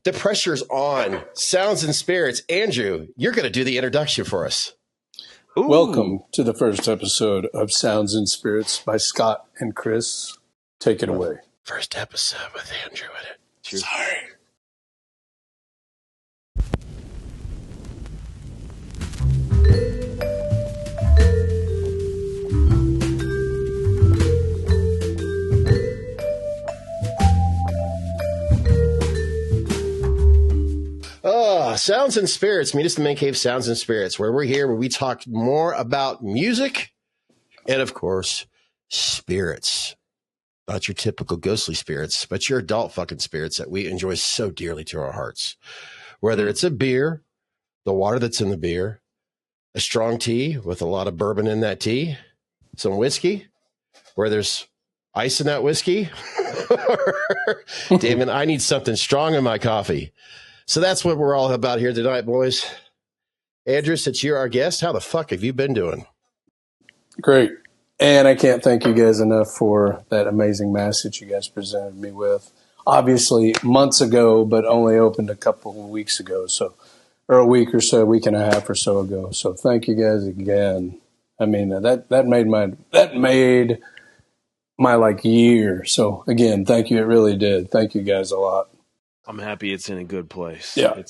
The pressure's on. Sounds and Spirits. Andrew, you're going to do the introduction for us. Ooh. Welcome to the first episode of Sounds and Spirits by Scott and Chris. Take it away. First episode with Andrew in it. Cheers. Sorry. Sounds and Spirits. Meet us in the Man Cave, Sounds and Spirits, where we talk more about music and, of course, spirits. Not your typical ghostly spirits, but your adult fucking spirits that we enjoy so dearly to our hearts. Whether it's a beer, the water that's in the beer, a strong tea with a lot of bourbon in that tea, some whiskey, where there's ice in that whiskey. Damon, I need something strong in my coffee. So that's what we're all about here tonight, boys. Andrew, since you're our guest, how the fuck have you been doing? Great. And I can't thank you guys enough for that amazing message you guys presented me with. Obviously, months ago, but only opened a couple of weeks ago. Or a week or so, a week and a half or so ago. So thank you guys again. I mean, that made my like year. So again, thank you. It really did. Thank you guys a lot. I'm happy it's in a good place. Yeah.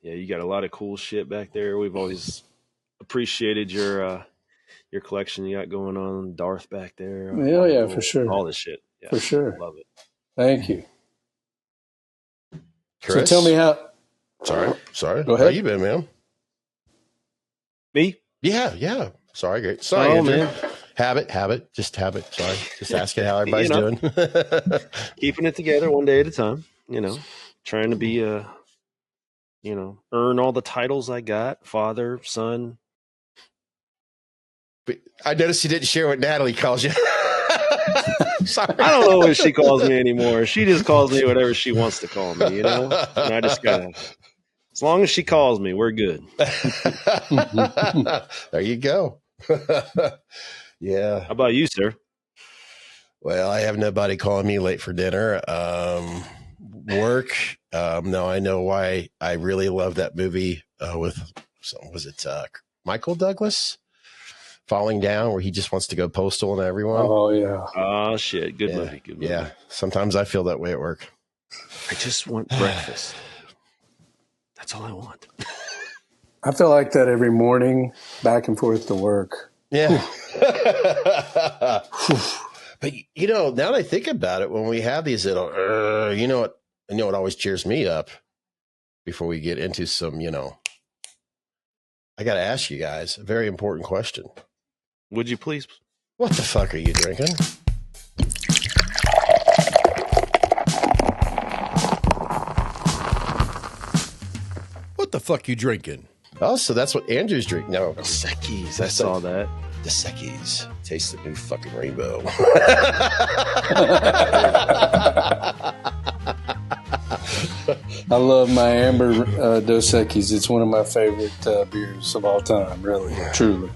You got a lot of cool shit back there. We've always appreciated your collection you got going on. Darth back there. Yeah, for sure. All this shit. Yeah, for sure. Love it. Thank you. Chris? So tell me how. Sorry. Go ahead. How you been, man? Me? Yeah. Sorry, great. Sorry, Andrew. Man. Habit. Just habit. Sorry. Just asking how everybody's doing. Keeping it together one day at a time, Trying to be earn all the titles I got, father, son. But I noticed you didn't share what Natalie calls you. Sorry. I don't know what she calls me anymore. She just calls me whatever she wants to call me, And I just gotta, as long as she calls me, we're good. There you go. Yeah. How about you, sir? Well, I have nobody calling me late for dinner. Work. No, I know why I really love that movie was it Michael Douglas? Falling Down, where he just wants to go postal on everyone. Oh, yeah. Oh, shit. Good movie. Yeah. Sometimes I feel that way at work. I just want breakfast. That's all I want. I feel like that every morning, back and forth to work. Yeah. But, now that I think about it, when we have these little, what always cheers me up before we get into some, I got to ask you guys a very important question. Would you please? What the fuck are you drinking? What the fuck you drinking? Oh, so that's what Andrew's drinking. No, Dos Equis. I saw that. Dos Equis. Taste the new fucking rainbow. I love my amber Dos Equis. It's one of my favorite beers of all time, really, truly.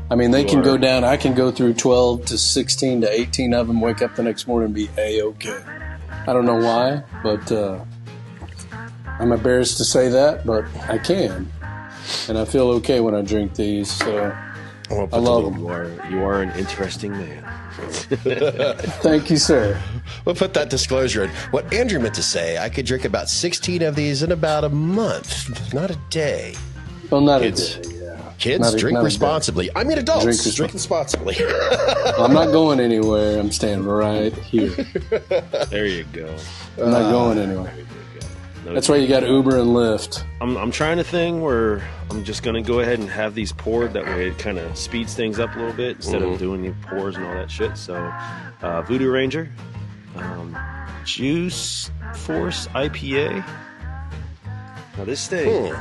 I mean, they can go down. I can go through 12 to 16 to 18 of them, wake up the next morning and be A-okay. I don't know why, but I'm embarrassed to say that, but I can. And I feel okay when I drink these, so I love them. You are an interesting man. Thank you, sir. We'll put that disclosure in. What Andrew meant to say, I could drink about 16 of these in about a month, not a day. Well, not Kids. a day, yeah. Kids, drink responsibly. I mean, adults, drink responsibly. I'm not going anywhere. I'm staying right here. There you go. I'm not going anywhere. That's why you got Uber and Lyft. I'm trying a thing where I'm just going to go ahead and have these poured. That way it kind of speeds things up a little bit instead of doing the pours and all that shit. So Voodoo Ranger, Juice Force IPA. Now this thing,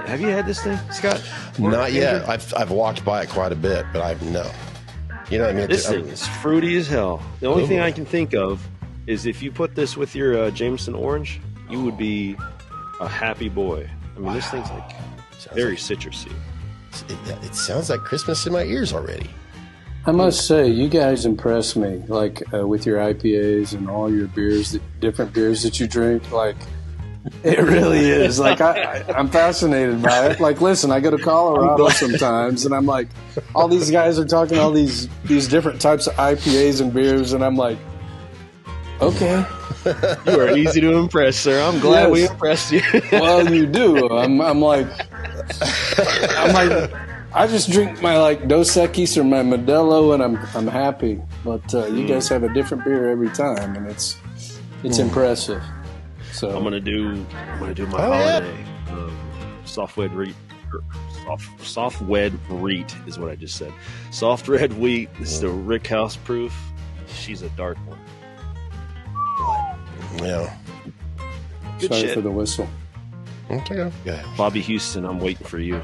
have you had this thing, Scott? Not yet. I've walked by it quite a bit, but I've no. You know what I mean? This thing is fruity as hell. The only thing I can think of is if you put this with your Jameson Orange, you would be a happy boy. I mean, this thing's very citrusy. It sounds like Christmas in my ears already. I must say, you guys impress me, like with your IPAs and all your beers, different beers that you drink. Like, it really is. Like, I'm fascinated by it. Like, listen, I go to Colorado sometimes, and I'm like, all these guys are talking all these different types of IPAs and beers, and I'm like, okay. You are easy to impress, sir. I'm glad we impressed you. Well, you do. I'm like, I just drink my like Dos Equis or my Modelo, and I'm happy. But you guys have a different beer every time, and it's impressive. So I'm gonna do my holiday soft red wheat. Soft red wheat is what I just said. Soft red wheat. This is the Rick House proof. She's a dark one. Yeah. Good sorry shit. for the whistle. Okay. Yeah. Bobby Houston, I'm waiting for you.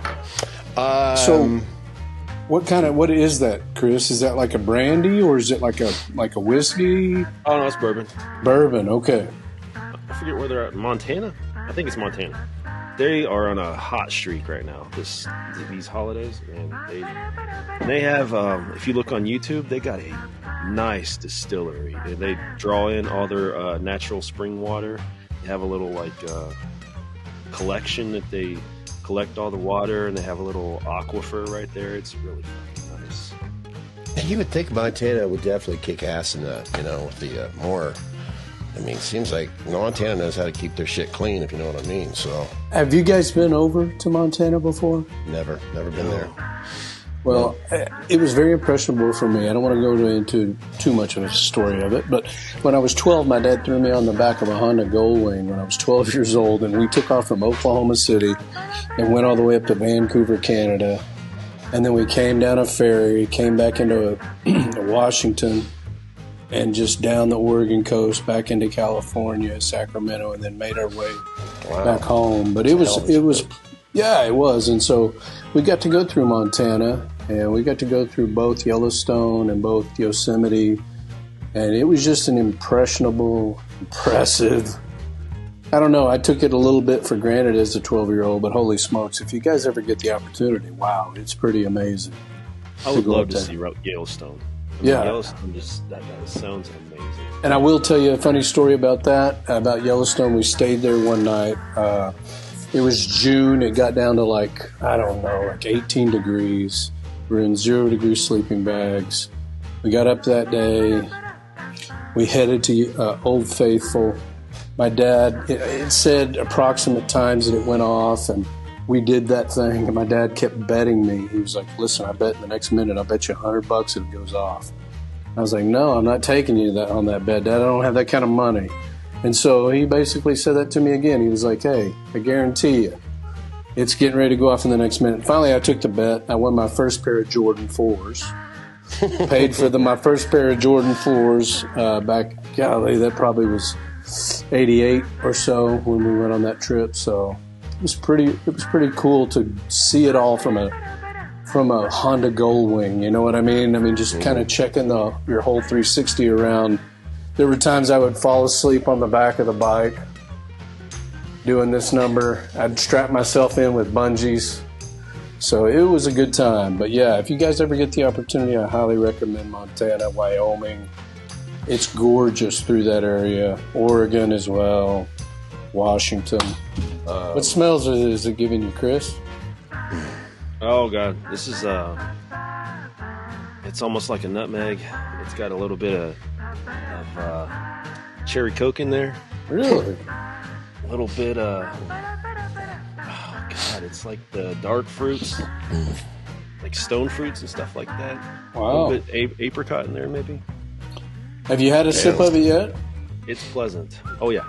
So, what is that, Chris? Is that like a brandy or is it like a whiskey? Oh no, it's bourbon. Bourbon. Okay. I forget where they're at. Montana? I think it's Montana. They are on a hot streak right now. These holidays, and they have. If you look on YouTube, they got a nice distillery. They draw in all their natural spring water. They have a little like collection that they collect all the water, and they have a little aquifer right there. It's really fucking nice. You would think Montana would definitely kick ass in that, with the more. I mean, it seems like Montana knows how to keep their shit clean, if you know what I mean. So, have you guys been over to Montana before? Never been there. Well, it was very impressionable for me. I don't want to go into too much of a story of it, but when I was 12, my dad threw me on the back of a Honda Goldwing when I was 12 years old, and we took off from Oklahoma City and went all the way up to Vancouver, Canada. And then we came down a ferry, came back into Washington, and just down the Oregon coast back into California, Sacramento, and then made our way back home. But it was, yeah, it was. And so we got to go through Montana, and we got to go through both Yellowstone and both Yosemite, and it was just an impressive. I don't know, I took it a little bit for granted as a 12-year-old, but holy smokes, if you guys ever get the opportunity, wow, it's pretty amazing. I would love to see Yellowstone. Yellowstone that sounds amazing. And I will tell you a funny story about that, about Yellowstone. We stayed there one night. It was June. It got down to like 18 degrees. We're in 0-degree sleeping bags. We got up that day. We headed to Old Faithful. My dad, it said approximate times that it went off, and we did that thing, and my dad kept betting me. He was like, listen, I bet in the next minute, I'll bet you $100 it goes off. I was like, no, I'm not taking you on that bet, Dad. I don't have that kind of money. And so he basically said that to me again. He was like, hey, I guarantee you, it's getting ready to go off in the next minute. Finally, I took the bet. I won my first pair of Jordan 4s. Paid for my first pair of Jordan 4s back, golly, that probably was 88 or so when we went on that trip. So it was pretty cool to see it all from a Honda Goldwing, you know what I mean? I mean, just kind of checking your whole 360 around. There were times I would fall asleep on the back of the bike doing this number. I'd strap myself in with bungees. So it was a good time. But yeah, if you guys ever get the opportunity, I highly recommend Montana, Wyoming. It's gorgeous through that area. Oregon as well. Washington. What smells is it giving you, Chris? Oh God, this is it's almost like a nutmeg. It's got a little bit of cherry Coke in there. Really? A little bit oh God, it's like the dark fruits, like stone fruits and stuff like that. Wow. A little bit apricot in there maybe. Have you had a sip of it yet? It's pleasant. Oh yeah.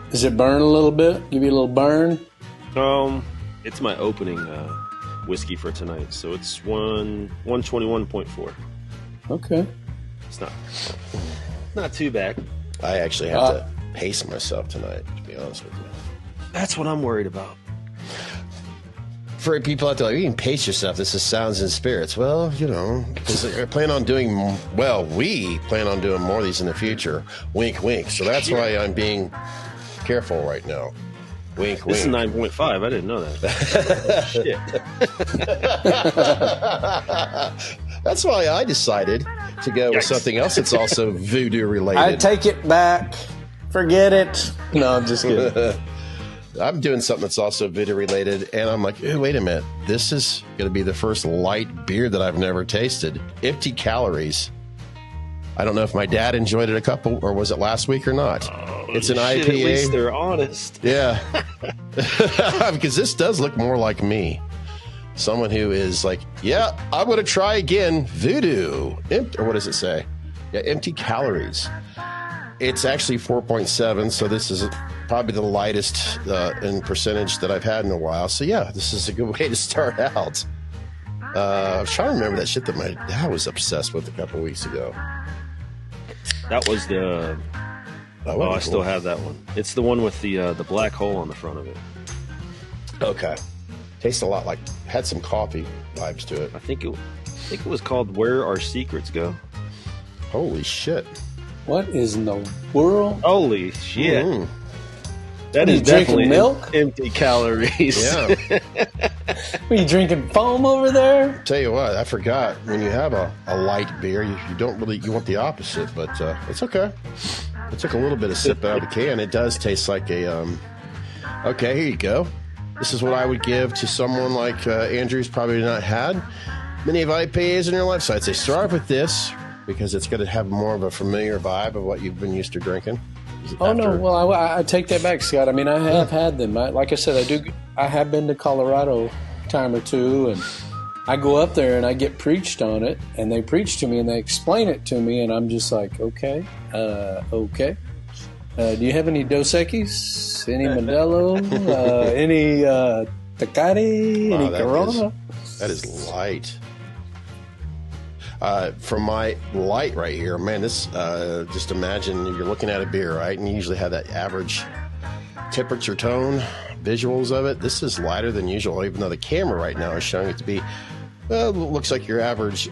Does it burn a little bit? Give you a little burn? It's my opening whiskey for tonight, so it's 121.4. Okay. It's not too bad. I actually have to pace myself tonight, to be honest with you. That's what I'm worried about. For people out there, like, you can pace yourself. This is Sounds and Spirits. Well, because we plan on doing more of these in the future. Wink, wink. So that's why I'm being careful right now. Wink, wink. This is 9.5. I didn't know that. Shit. That's why I decided to go with something else that's also voodoo related. I take it back. Forget it. No, I'm just kidding. I'm doing something that's also voodoo related, and I'm like, hey, wait a minute. This is going to be the first light beer that I've never tasted. Empty calories. I don't know if my dad enjoyed it a couple, or was it last week or not? It's an IPA. At least they're honest. Yeah. Because this does look more like me. Someone who is like, yeah, I'm going to try again. Voodoo. Or what does it say? Yeah, empty calories. It's actually 4.7, so this is probably the lightest in percentage that I've had in a while. So, yeah, this is a good way to start out. I was trying to remember that shit that my dad was obsessed with a couple weeks ago. That was the... Oh, I still have that one. It's the one with the black hole on the front of it. Okay. Tastes a lot like, had some coffee vibes to it. I think it was called Where Our Secrets Go. Holy shit. What is in the world? Holy shit. Mm. That is definitely milk? Empty calories. Yeah. Are you drinking foam over there? Tell you what, I forgot. When you have a light beer, you don't really, you want the opposite, but it's okay. I took a little bit of sip out of the can. It does taste like a, okay, here you go. This is what I would give to someone like Andrew's probably not had many of IPAs in your life. So I'd say start with this because it's going to have more of a familiar vibe of what you've been used to drinking. Oh, no. Well, I take that back, Scott. I mean, I have had them. Like I said, I have been to Colorado a time or two, and I go up there and I get preached on it, and they preach to me and they explain it to me, and I'm just like, okay. Do you have any Dos Equis? Any Modelo? Any Tecate? Any Corona? That is light. From my light right here, man, this, just imagine you're looking at a beer, right? And you usually have that average temperature tone, visuals of it. This is lighter than usual, even though the camera right now is showing it to be, well, it looks like your average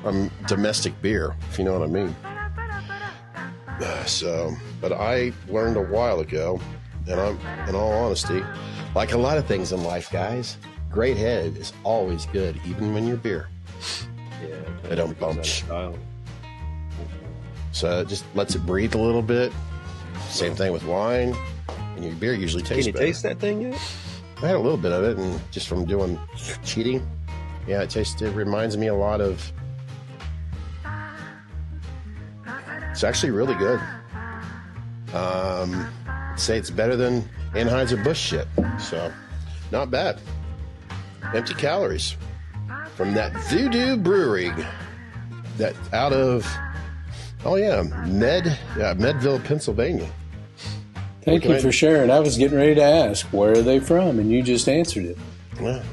domestic beer, if you know what I mean. But I learned a while ago, and I'm, in all honesty, like a lot of things in life, guys, great head is always good, even when you're beer. Yeah, they don't bunch. So it just lets it breathe a little bit. Same thing with wine, and your beer usually tastes better. Can you taste that thing yet? I had a little bit of it, and just from doing cheating, yeah, it reminds me a lot of. It's actually really good. I'd say it's better than Anheuser-Busch shit. So, not bad. Empty calories from that Voodoo Brewery. That out of, Medville, Pennsylvania. Thank you for sharing. I was getting ready to ask, where are they from? And you just answered it. Yeah.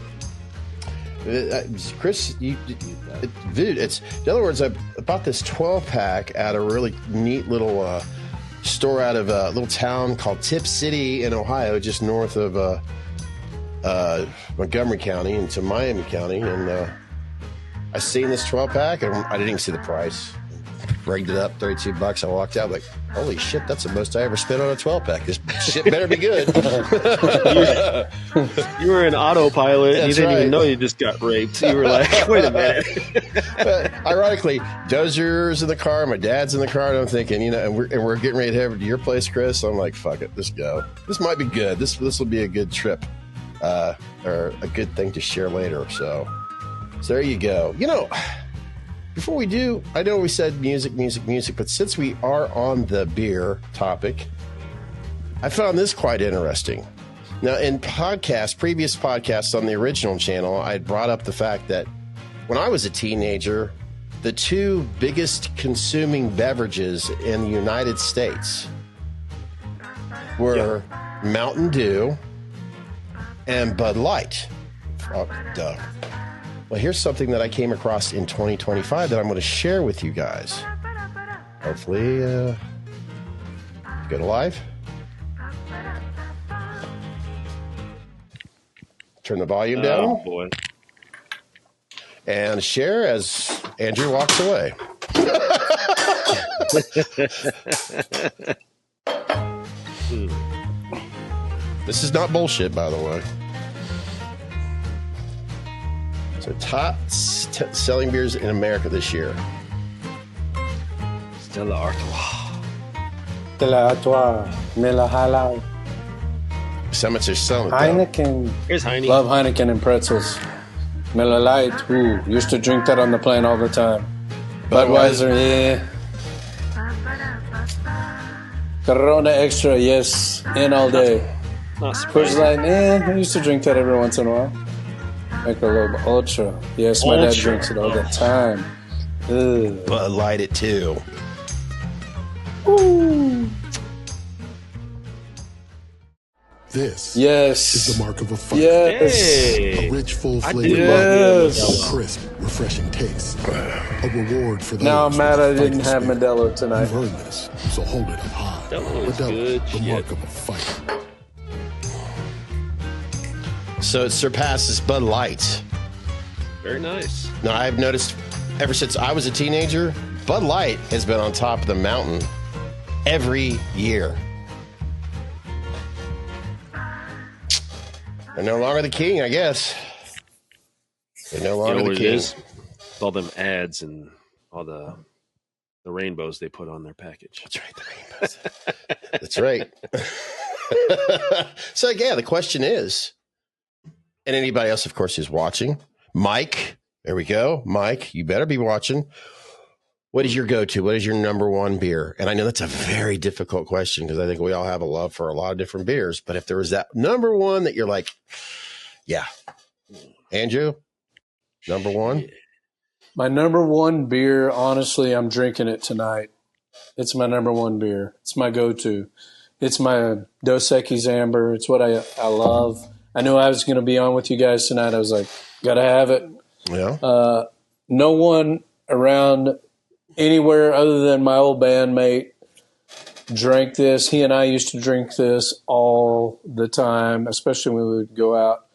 Chris, it's in other words, I bought this 12-pack at a really neat little store out of a little town called Tip City in Ohio, just north of Montgomery County into Miami County, and I seen this 12-pack, and I didn't even see the price. Rigged it up, $32. I walked out like, holy shit, that's the most I ever spent on a 12-pack. This shit better be good. You were in autopilot, and you didn't even know you just got raped. You were like, wait a minute. But ironically, Dozier's in the car, my dad's in the car, and I'm thinking, and we're getting ready to head over to your place, Chris. So I'm like, fuck it, let's go. This might be good. This will be a good trip, or a good thing to share later. So there you go. Before we do, I know we said music, but since we are on the beer topic, I found this quite interesting. Now, in previous podcasts on the original channel, I had brought up the fact that when I was a teenager, the two biggest consuming beverages in the United States were Mountain Dew and Bud Light. Oh, duh. Well, here's something that I came across in 2025 that I'm going to share with you guys. Hopefully, go to live. Turn the volume down. Oh, boy. And share as Andrew walks away. This is not bullshit, by the way. So So top selling beers in America this year. Stella Artois. Stella Artois. Miller High Life. So much they're selling. Heineken. Here's Heine. Love Heineken and pretzels. Miller Lite. Ooh, used to drink that on the plane all the time. Budweiser, yeah. Corona Extra, yes. In all day. Not Coors Light, I used to drink that every once in a while. Make a little Ultra. Yes, my dad drinks it all the time. Ugh. Bud Light it too. Ooh. This Yes. is the mark of a fighter. Yes. Hey. A rich, full I flavor, do Yes. a crisp, refreshing taste. A reward for those Now I'm mad I with didn't fighting have spirit. Modelo tonight. You've earned this, so hold it up high. Modelo is good the shit. mark of a fighter. So it surpasses Bud Light. Very nice. Now, I've noticed ever since I was a teenager, Bud Light has been on top of the mountain every year. They're no longer the king, I guess. They're no You longer know the what it king. is? With all them ads and all the rainbows they put on their package. That's right, the rainbows. That's right. So, yeah, the question is, and anybody else, of course, who's watching, Mike, there we go. Mike, you better be watching. What is your go-to? What is your number one beer? And I know that's a very difficult question because I think we all have a love for a lot of different beers. But if there was that number one that you're like, yeah, Andrew, number one? My number one beer, honestly, I'm drinking it tonight. It's my number one beer. It's my go-to. It's my Dos Equis Amber. It's what I love. I knew I was going to be on with you guys tonight. I was like, got to have it. Yeah. No one around anywhere other than my old bandmate drank this. He and I used to drink this all the time, especially when we would go out,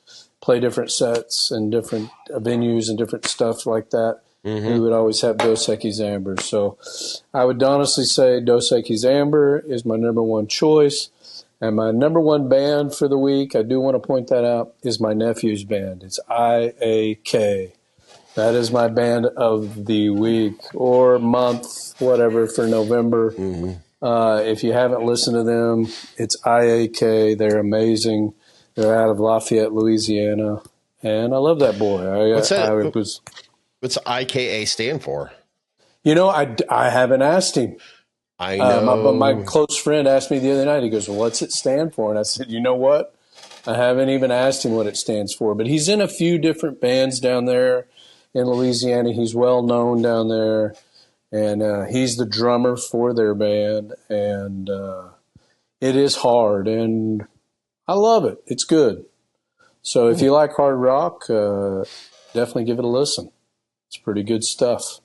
play different sets and different venues and different stuff like that. Mm-hmm. We would always have Dos Equis Amber. So I would honestly say Dos Equis Amber is my number one choice. And my number one band for the week, I do want to point that out, is my nephew's band. It's IAK. That is my band of the week or month, whatever, for November. Mm-hmm. If you haven't listened to them, it's IAK. They're amazing. They're out of Lafayette, Louisiana. And I love that boy. What's IKA stand for? You know, I haven't asked him. I know. My close friend asked me the other night. He goes, well, what's it stand for? And I said, you know what? I haven't even asked him what it stands for. But he's in a few different bands down there in Louisiana. He's well known down there. And he's the drummer for their band. And it is hard. And I love it. It's good. So if you like hard rock, definitely give it a listen. It's pretty good stuff.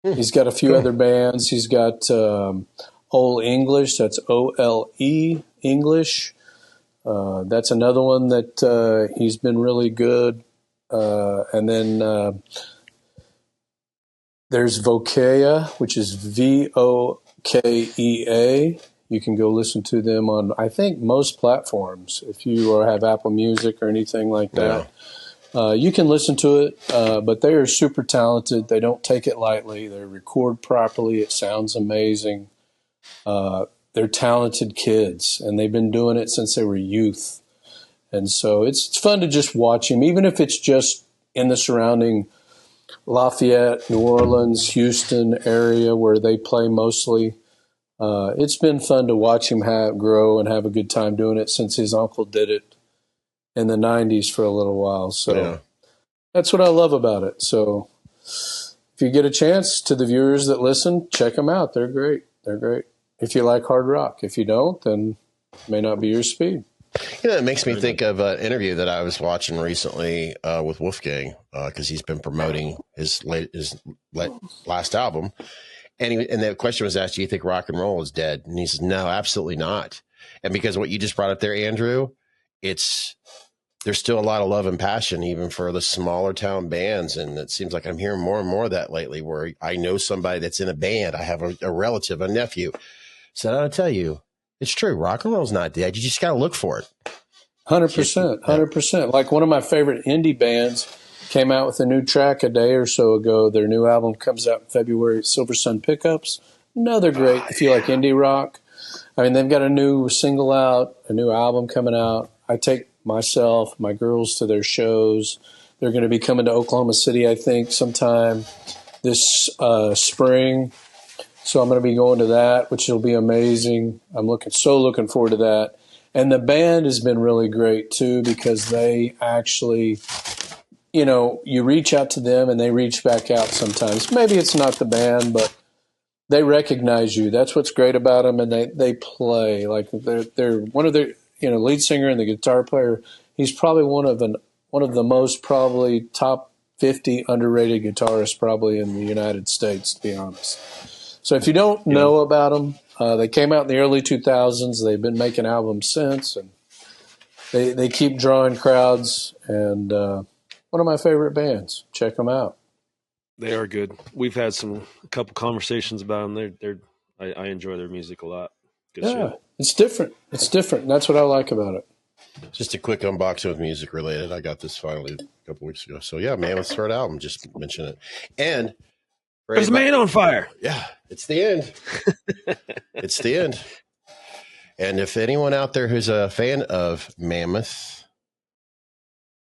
He's got a few other bands. He's got Ole English. That's OLE English. That's another one that he's been really good. And then there's Vokea, which is VOKEA. You can go listen to them on, I think, most platforms. If you have Apple Music or anything like that. Yeah. You can listen to it, but they are super talented. They don't take it lightly. They record properly. It sounds amazing. They're talented kids, and they've been doing it since they were youth. And so it's fun to just watch them, even if it's just in the surrounding Lafayette, New Orleans, Houston area where they play mostly. It's been fun to watch him grow and have a good time doing it since his uncle did it in the 90s for a little while. So That's what I love about it. So if you get a chance, to the viewers that listen, check them out. They're great. They're great. If you like hard rock. If you don't, then it may not be your speed. You know, it makes me think of an interview that I was watching recently with Wolfgang because he's been promoting his last album. And the question was asked, do you think rock and roll is dead? And he says, no, absolutely not. And because what you just brought up there, Andrew, there's still a lot of love and passion even for the smaller town bands. And it seems like I'm hearing more and more of that lately where I know somebody that's in a band. I have a relative, a nephew. So I'll tell you, it's true. Rock and roll's not dead. You just got to look for it. 100%. 100%. Like one of my favorite indie bands came out with a new track a day or so ago. Their new album comes out in February, Silver Sun Pickups. Another great, if you like indie rock. I mean, they've got a new single out, a new album coming out. I take myself, my girls to their shows. They're going to be coming to Oklahoma City, I think, sometime this spring. So I'm going to be going to that, which will be amazing. I'm looking forward to that. And the band has been really great, too, because they actually, you know, you reach out to them and they reach back out sometimes. Maybe it's not the band, but they recognize you. That's what's great about them. And they play. Like they're one of their, you know, lead singer and the guitar player. He's probably one of the most probably top 50 underrated guitarists probably in the United States, to be honest. So if you don't know about them, they came out in the early 2000s. They've been making albums since, and they keep drawing crowds. And one of my favorite bands. Check them out. They are good. We've had a couple conversations about them. I enjoy their music a lot. Good shit. It's different. It's different. And that's what I like about it. Just a quick unboxing with music related. I got this finally a couple weeks ago. So yeah, man, let's start album. Just mention it. And there's a man on fire. Yeah, it's the end. It's the end. And if anyone out there who's a fan of Mammoth,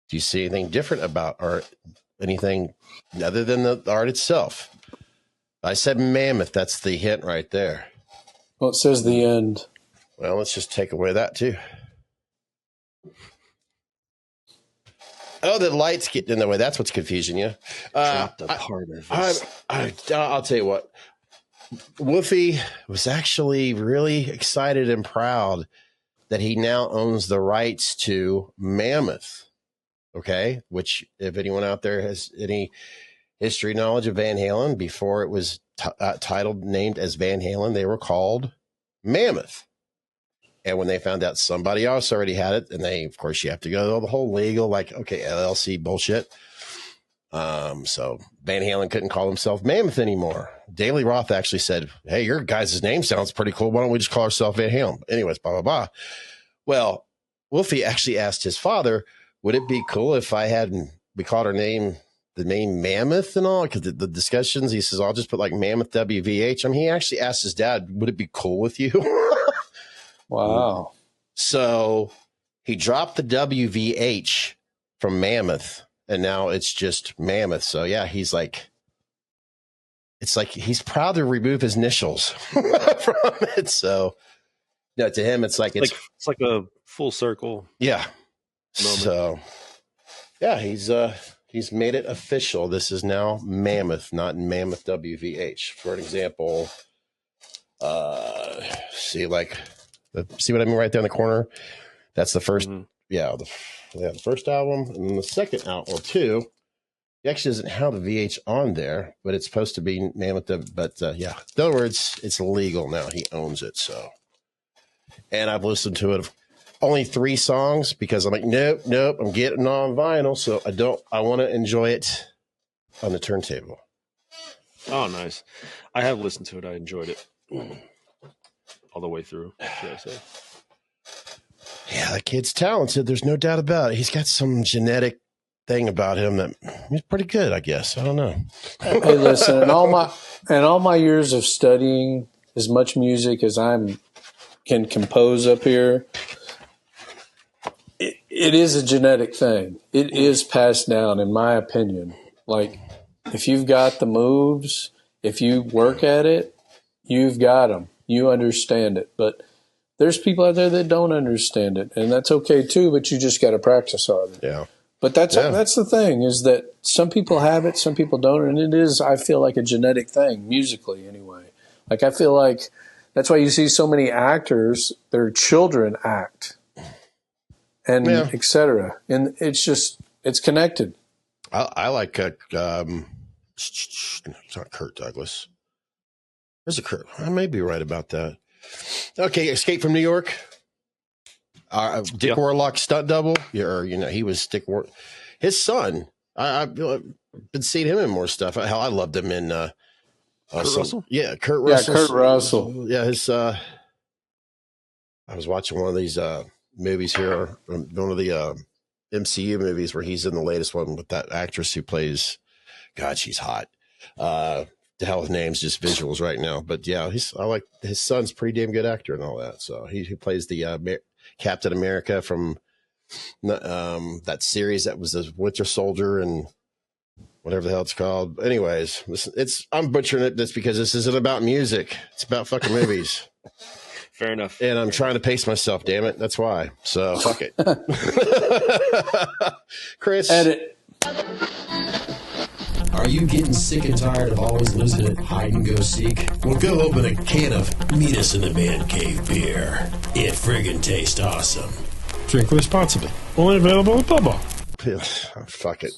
do you see anything different about art? Anything other than the art itself? I said Mammoth. That's the hint right there. Well, it says the end. Well, let's just take away that too. Oh, the lights get in the way. That's what's confusing you. Drop the part of this. I'll tell you what. Wolfie was actually really excited and proud that he now owns the rights to Mammoth. Okay, which if anyone out there has any history knowledge of Van Halen, before it was named as Van Halen, they were called Mammoth. And when they found out somebody else already had it, and of course, you have to go the whole legal, like, okay, LLC bullshit. So Van Halen couldn't call himself Mammoth anymore. Daily Roth actually said, hey, your guys' name sounds pretty cool. Why don't we just call ourselves Van Halen? Anyways, blah, blah, blah. Well, Wolfie actually asked his father, would it be cool if we called the name Mammoth and all? Because the discussions, he says, I'll just put like Mammoth WVH. I mean, he actually asked his dad, would it be cool with you? Wow. So he dropped the WVH from Mammoth, and now it's just Mammoth. So yeah, he's like, it's like he's proud to remove his initials from it. So no, to him, it's like a full circle. Yeah. Moment. So yeah, he's made it official. This is now Mammoth, not Mammoth WVH. For an example, see what I mean right there in the corner? That's the first, the first album. And then the second album, or two, he actually doesn't have the VH on there, but it's supposed to be Mammoth. But yeah, in other words, it's legal now. He owns it. So, and I've listened to it only 3 songs because I'm like, nope, I'm getting on vinyl. So I want to enjoy it on the turntable. Oh, nice. I have listened to it. I enjoyed it. All the way through, should I say. Yeah, that kid's talented. There's no doubt about it. He's got some genetic thing about him that he's pretty good, I guess. I don't know. Hey, listen, in all my years of studying as much music as I can compose up here, it is a genetic thing. It is passed down, in my opinion. Like, if you've got the moves, if you work at it, you've got them. You understand it, but there's people out there that don't understand it, and that's okay too. But you just got to practice on it. Yeah. But that's the thing, is that some people have it, some people don't, and it is, I feel like, a genetic thing musically anyway. Like, I feel like that's why you see so many actors, their children act, and et cetera, and it's connected. I like it's not Kirk Douglas. There's a Kurt. I may be right about that. Okay, Escape from New York. Dick Warlock stunt double. He was Dick Warlock. His son. I've been seeing him in more stuff. Hell, I loved him in Kurt Russell. Yeah, Kurt Russell. Yeah, Kurt Russell. Yeah, his. I was watching one of these movies here. One of the MCU movies where he's in the latest one with that actress who plays, God, she's hot. The hell with names, just visuals right now. But yeah, I like his son's pretty damn good actor and all that. So he plays the Captain America from that series that was the Winter Soldier and whatever the hell it's called. Anyways, I'm butchering it just because this isn't about music. It's about fucking movies. Fair enough. And I'm trying to pace myself, damn it. That's why. So fuck it. Chris. Edit. Are you getting sick and tired of always losing at hide and go seek? Well, go open a can of Meet Us in the Man Cave beer. It friggin' tastes awesome. Drink responsibly. Only available at Bourbon. Fuck it.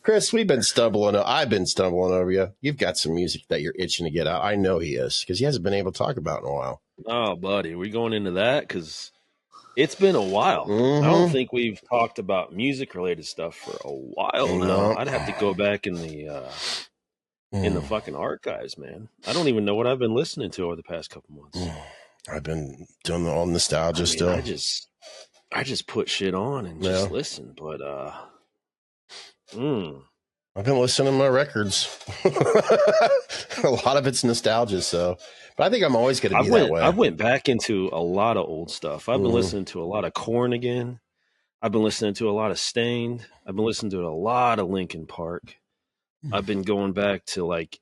Chris, I've been stumbling over you. You've got some music that you're itching to get out. I know he is, because he hasn't been able to talk about it in a while. Oh, buddy, we going into that? Because it's been a while. I don't think we've talked about music-related stuff for a while now. No. I'd have to go back in the fucking archives, man. I don't even know what I've been listening to over the past couple months. I've been doing all nostalgia still. I just put shit on and just listen, but I've been listening to my records. A lot of it's nostalgia, but I think I'm always going to be that way. I went back into a lot of old stuff. I've been listening to a lot of Korn again. I've been listening to a lot of Stained. I've been listening to a lot of Linkin Park. I've been going back to like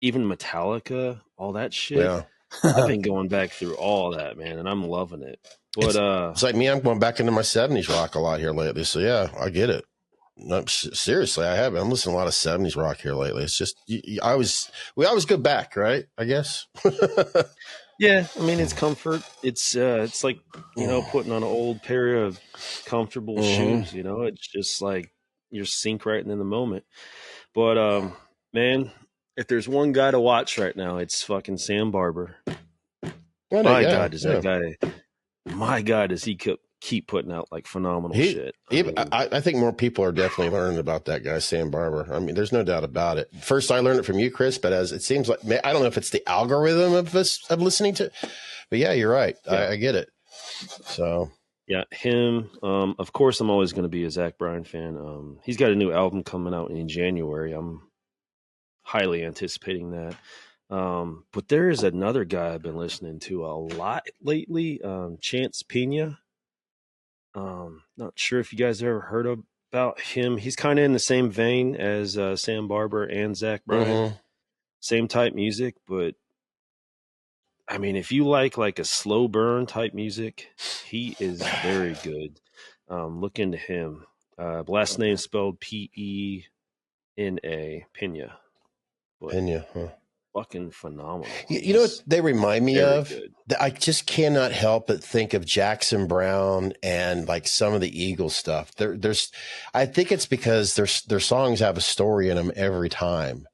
even Metallica, all that shit. Yeah. I've been going back through all that, man, and I'm loving it. But it's like me. I'm going back into my 70s rock a lot here lately. So yeah, I get it. No, seriously, I have. I'm listening to a lot of 70s rock here lately. It's just we always go back, right? I guess. Yeah, I mean it's comfort. It's like putting on an old pair of comfortable shoes. It's just like you're sync right in the moment. But man, if there's one guy to watch right now, it's fucking Sam Barber. My God, does he keep putting out like phenomenal shit. I think more people are definitely learning about that guy, Sam Barber. I mean, there's no doubt about it. First, I learned it from you, Chris, but as it seems like, I don't know if it's the algorithm of listening to, but yeah, you're right. Yeah. I get it. So yeah, him. Of course, I'm always going to be a Zach Bryan fan. He's got a new album coming out in January. I'm highly anticipating that. But there is another guy I've been listening to a lot lately, Chance Pena. Not sure if you guys ever heard about him. He's kind of in the same vein as Sam Barber and Zach Bryan. Same type music, but I mean, if you like a slow burn type music, he is very good. Look into him. Last name spelled Pena. Pena. Pena, huh? Fucking phenomenal. You know what they remind me of? I just cannot help but think of Jackson Browne and like some of the Eagles stuff. I think it's because their songs have a story in them every time.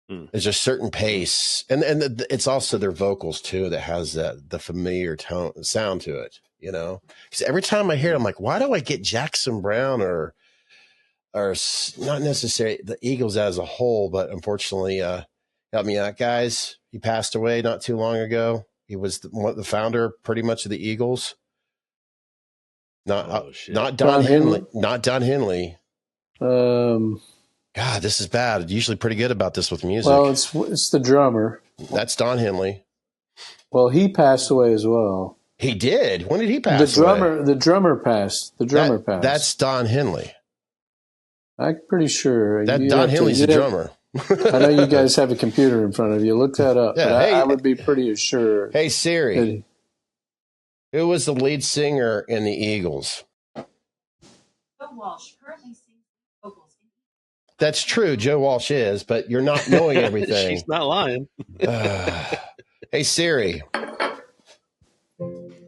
There's a certain pace, and it's also their vocals too that has the familiar sound to it. Because every time I hear it, I'm like, why do I get Jackson Browne or not necessarily the Eagles as a whole, but unfortunately, help me out, guys. He passed away not too long ago. He was the founder, pretty much, of the Eagles. Not Don Henley. Not Don Henley. God, this is bad. Usually pretty good about this with music. Well, it's the drummer. That's Don Henley. Well, he passed away as well. He did. When did he pass away? The drummer passed. Passed. That's Don Henley. I'm pretty sure. That Don Henley's the drummer. I know you guys have a computer in front of you. Look that up. Yeah, I would be pretty sure. Hey, Siri, who was the lead singer in the Eagles? Joe Walsh currently sings vocals. That's true. Joe Walsh is, but you're not knowing everything. She's not lying. Hey, Siri,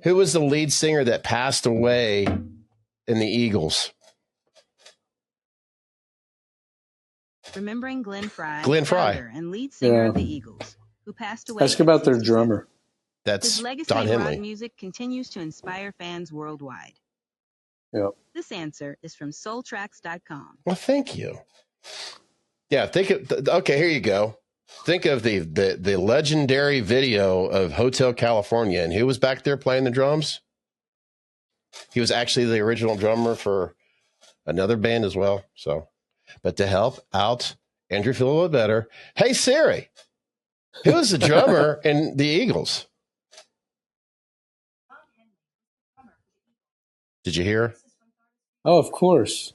who was the lead singer that passed away in the Eagles? Remembering Glenn Fry. Glenn Fry. And lead singer of the Eagles, who passed away. Ask about their drummer. That's His legacy Don in Henley. rock music continues to inspire fans worldwide. Yep. This answer is from soultracks.com. Well, thank you. Yeah, okay, here you go. Think of the legendary video of Hotel California, and who was back there playing the drums? He was actually the original drummer for another band as well. So, but to help out Andrew feel a little better, hey Siri, who was the drummer in the Eagles? Did you hear? Oh, of course.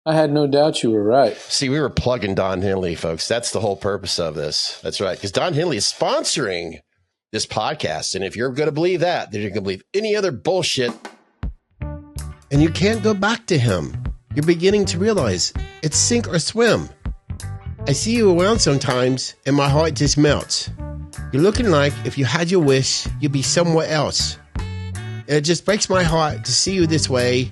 I had no doubt you were right. See, we were plugging Don Henley, folks. That's the whole purpose of this. That's right. Because Don Henley is sponsoring this podcast. And if you're going to believe that, then you're going to believe any other bullshit. And you can't go back to him. You're beginning to realize it's sink or swim. I see you around sometimes and my heart just melts. You're looking like if you had your wish, you'd be somewhere else. And it just breaks my heart to see you this way. ...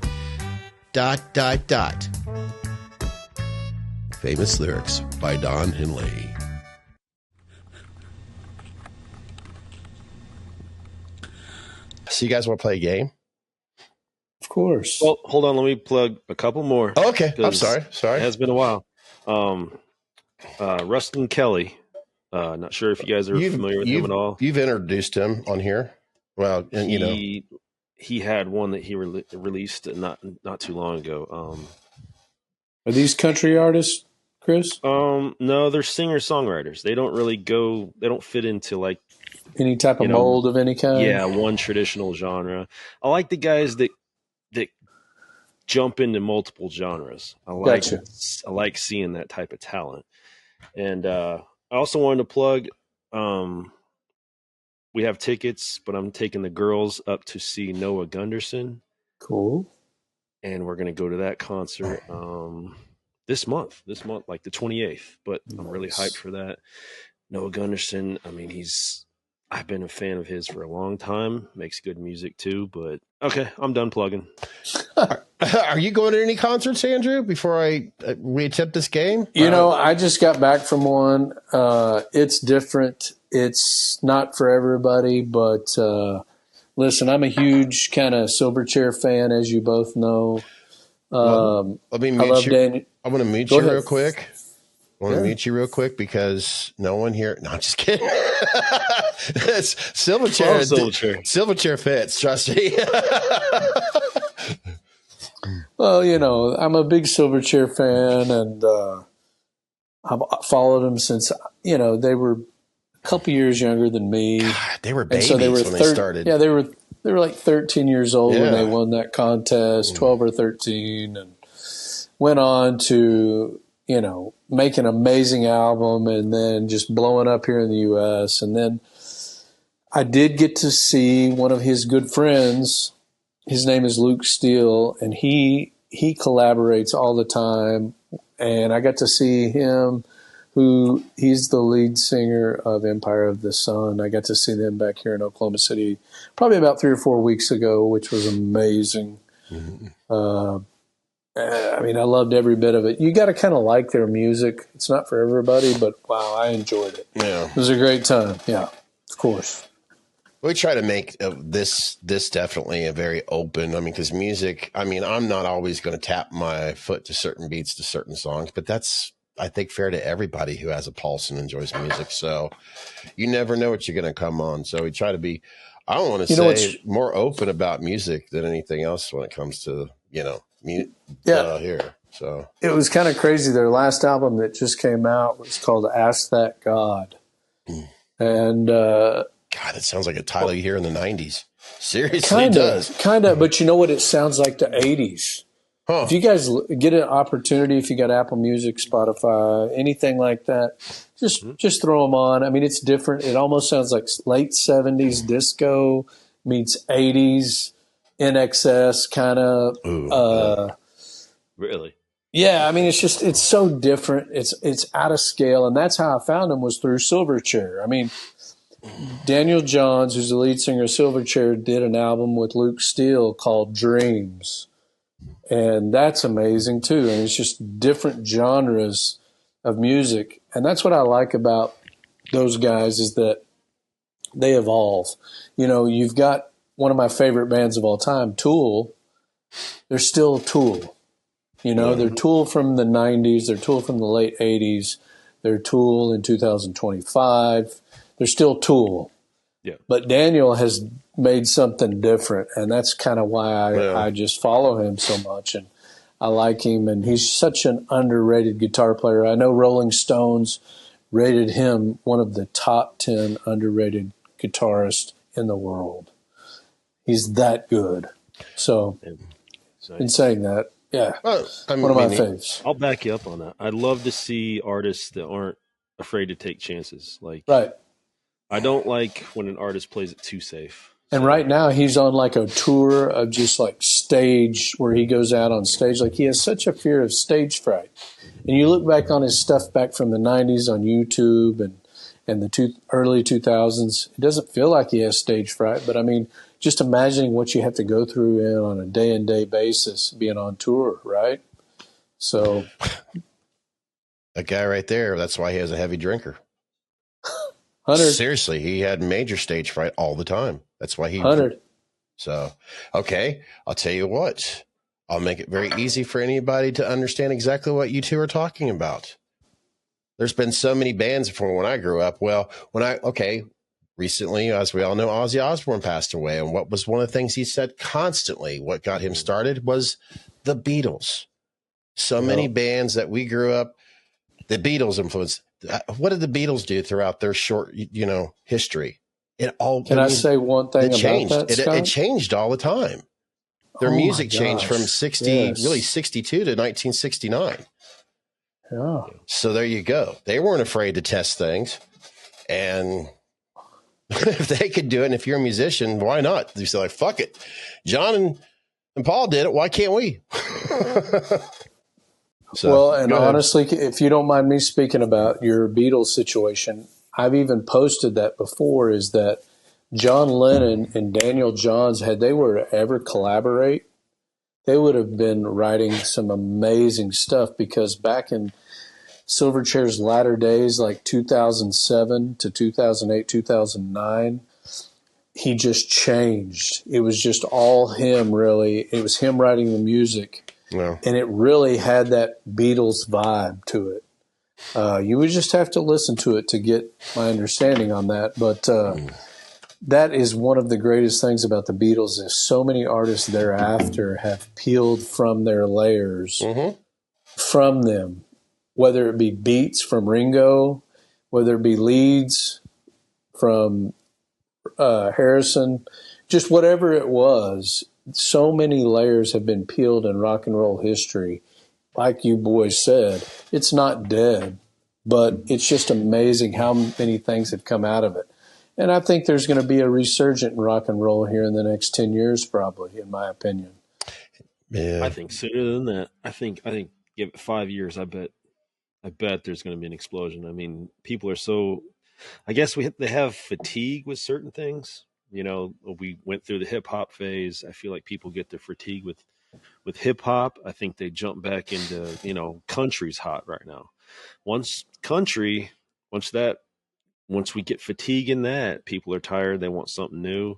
Famous lyrics by Don Henley. So you guys want to play a game? Of course. Well, hold on. Let me plug a couple more. Oh, okay. I'm sorry. It has been a while. Rustin Kelly. Not sure if you guys are familiar with him at all. You've introduced him on here. Well, and he had one that he released not too long ago. Are these country artists, Chris? No, they're singer-songwriters. They don't really they don't fit into like any type of mold of any kind. Yeah, one traditional genre. I like the guys that jump into multiple genres. I like seeing that type of talent. And I also wanted to plug we have tickets, but I'm taking the girls up to see Noah Gunderson. Cool. And we're going to go to that concert this month, like the 28th. But I'm really hyped for that. Noah Gunderson, I mean, I've been a fan of his for a long time. Makes good music too. But okay, I'm done plugging. Are you going to any concerts, Andrew, before we attempt this game? I just got back from one. It's different. It's not for everybody, but listen, I'm a huge kind of Silverchair fan, as you both know. Let me mute you. I'm going to mute you real quick. I want to mute you real quick because no one here. No, I'm just kidding. It's Silverchair. Silverchair fits. Trust me. Well, I'm a big Silverchair fan, and I've followed them since they were a couple years younger than me. God, they were babies when they started. Yeah, they were like 13 years old when they won that contest, 12 or 13, and went on to make an amazing album and then just blowing up here in the U.S. And then I did get to see one of his good friends. His name is Luke Steele, and he collaborates all the time. And I got to see him, he's the lead singer of Empire of the Sun. I got to see them back here in Oklahoma City probably about 3 or 4 weeks ago, which was amazing. Mm-hmm. I mean, I loved every bit of it. You got to kind of like their music. It's not for everybody, but wow, I enjoyed it. Yeah. It was a great time. Yeah, of course. We try to make this definitely a very open. I mean, because music, I'm not always going to tap my foot to certain beats to certain songs, but that's, I think, fair to everybody who has a pulse and enjoys music. So you never know what you're going to come on. So we try to be, I don't want to say more open about music than anything else when it comes to, here. So it was kind of crazy. Their last album that just came out was called Ask That God. And, God, it sounds like a title you hear in the 90s. Seriously, it does. Kind of, but you know what? It sounds like the 80s. Huh. If you guys get an opportunity, if you got Apple Music, Spotify, anything like that, just throw them on. I mean, it's different. It almost sounds like late 70s disco meets 80s NXS kind of. Really? Yeah, I mean, it's so different. It's out of scale, and that's how I found them was through Silverchair. I mean, Daniel Johns, who's the lead singer of Silverchair, did an album with Luke Steele called Dreams. And that's amazing, too. And it's just different genres of music. And that's what I like about those guys is that they evolve. You've got one of my favorite bands of all time, Tool. They're still Tool. They're Tool from the 90s. They're Tool from the late 80s. They're Tool in 2025. They're still Tool. Yeah. But Daniel has made something different, and that's kind of why I just follow him so much, and I like him, and he's such an underrated guitar player. I know Rolling Stones rated him one of the top 10 underrated guitarists in the world. He's that good. So, in saying that, yeah, one of my faves. I'll back you up on that. I'd love to see artists that aren't afraid to take chances. Like, right. I don't like when an artist plays it too safe. And right now he's on like a tour of just like stage where he goes out on stage. Like he has such a fear of stage fright. And you look back on his stuff back from the 90s on YouTube and the early 2000s, it doesn't feel like he has stage fright. But I mean, just imagining what you have to go through on a day-and-day basis being on tour, right? So that guy right there, that's why he has a heavy drinker. 100. Seriously, he had major stage fright all the time. That's why he 100. So, okay, I'll tell you what. I'll make it very easy for anybody to understand exactly what you two are talking about. There's been so many bands from when I grew up. Well, recently, as we all know, Ozzy Osbourne passed away. And what was one of the things he said constantly, what got him started was the Beatles. So many bands that we grew up, the Beatles influenced. What did the Beatles do throughout their short, history? Can I say one thing about changed. that, Scott? It changed all the time. Their music changed from 62 to 1969. Yeah. So there you go. They weren't afraid to test things. And if they could do it, and if you're a musician, why not? They're like, fuck it. John and Paul did it. Why can't we? And honestly, if you don't mind me speaking about your Beatles situation, I've even posted that before, is that John Lennon and Daniel Johns, had they were to ever collaborate, they would have been writing some amazing stuff, because back in Silverchair's latter days, like 2007 to 2008, 2009, he just changed. It was just all him, really. It was him writing the music. Yeah. And it really had that Beatles vibe to it. You would just have to listen to it to get my understanding on that. But that is one of the greatest things about the Beatles, is so many artists thereafter have peeled from their layers from them, whether it be beats from Ringo, whether it be leads from Harrison, just whatever it was. So many layers have been peeled in rock and roll history. Like you boys said, it's not dead, but it's just amazing how many things have come out of it. And I think there's going to be a resurgent in rock and roll here in the next 10 years, probably, in my opinion. Yeah. I think sooner than that. I think give it 5 years. I bet there's going to be an explosion. I mean, people are so, I guess they have fatigue with certain things. We went through the hip hop phase. I feel like people get their fatigue with hip hop. I think they jump back into, country's hot right now. Once we get fatigue in that, people are tired. They want something new.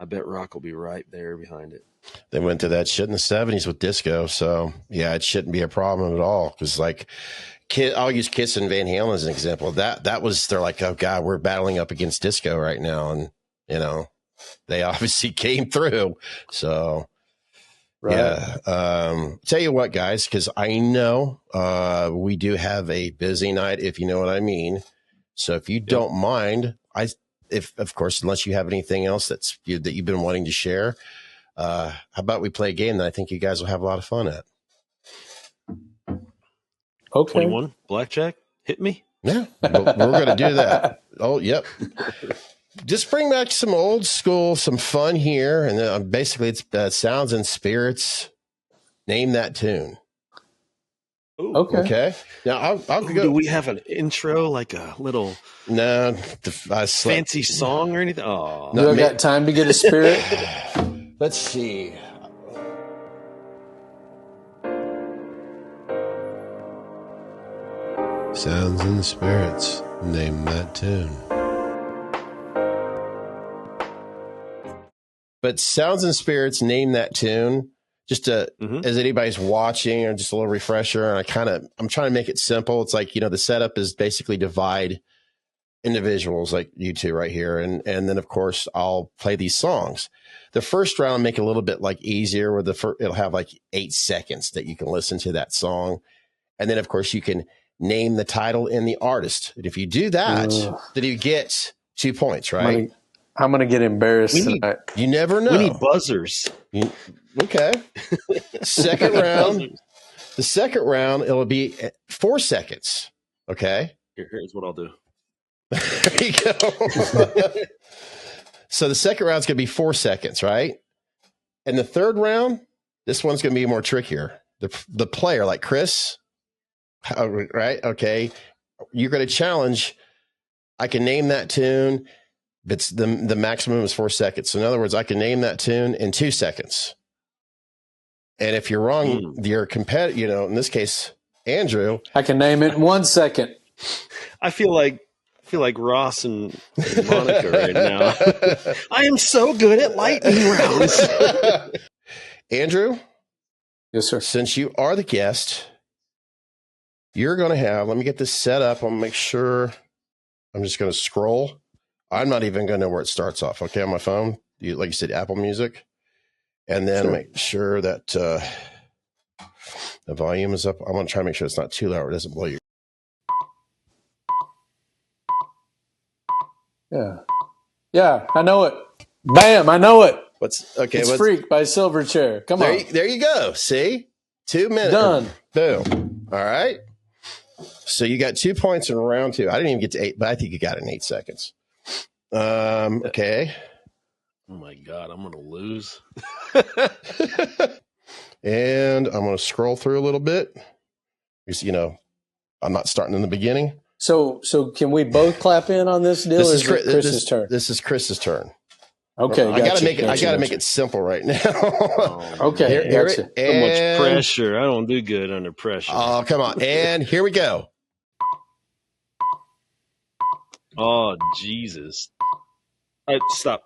I bet rock will be right there behind it. They went through that shit in the 70s with disco. So, yeah, it shouldn't be a problem at all. Because, I'll use Kiss and Van Halen as an example. That was, they're like, oh, God, we're battling up against disco right now. And, they obviously came through. So, right. Yeah. Tell you what, guys, because I know we do have a busy night, if you know what I mean. So if you don't mind, of course, unless you have anything else that you've been wanting to share, how about we play a game that I think you guys will have a lot of fun at? Okay. 21 blackjack, hit me. Yeah, we're going to do that. Oh, yep. Just bring back some old school, some fun here, and basically it's Sounds and Spirits. Name that tune. Ooh. Okay. Now I'll go. Do we have an intro, like a little fancy song or anything? Oh, you got time to get a spirit? Let's see. Sounds and Spirits. Name that tune. But Sounds and Spirits, name that tune. Just as anybody's watching, or just a little refresher. And I'm trying to make it simple. It's like, the setup is basically divide individuals like you two right here. And then, of course, I'll play these songs. The first round, make it a little bit like easier where it'll have like 8 seconds that you can listen to that song. And then, of course, you can name the title and the artist. And if you do that, then you get 2 points, right? I'm going to get embarrassed tonight. You never know. We need buzzers. Okay. Second round. The second round, it'll be 4 seconds. Okay. Here's what I'll do. There you go. So the second round's going to be 4 seconds, right? And the third round, this one's going to be more trickier. The player, like Chris, right? Okay. You're going to challenge. I can name that tune. But the maximum is 4 seconds. So in other words, I can name that tune in 2 seconds. And if you're wrong, your competitor, in this case, Andrew, I can name it in 1 second. I feel like Ross and Monica right now. I am so good at lightning rounds. Andrew? Yes, sir. Since you are the guest, you're going to have, let me get this set up. I'll make sure. I'm just going to scroll. I'm not even going to know where it starts off. Okay, on my phone, like you said, Apple Music. And then make sure that the volume is up. I'm going to try to make sure it's not too loud or it doesn't blow you. Yeah, I know it. Bam, I know it. It's Freak by Silverchair. Come on. There you go. See? 2 minutes. Done. Boom. All right. So you got 2 points in round 2. I didn't even get to 8, but I think you got it in 8 seconds. Okay. Oh my God, I'm gonna lose. And I'm gonna scroll through a little bit. Because, I'm not starting in the beginning. So can we both clap in on this deal? This is Chris's turn. This is Chris's turn. Okay, I gotta make it simple right now. Okay, gotcha. So much pressure. I don't do good under pressure. Oh, come on. And here we go. Oh, Jesus. All right, stop.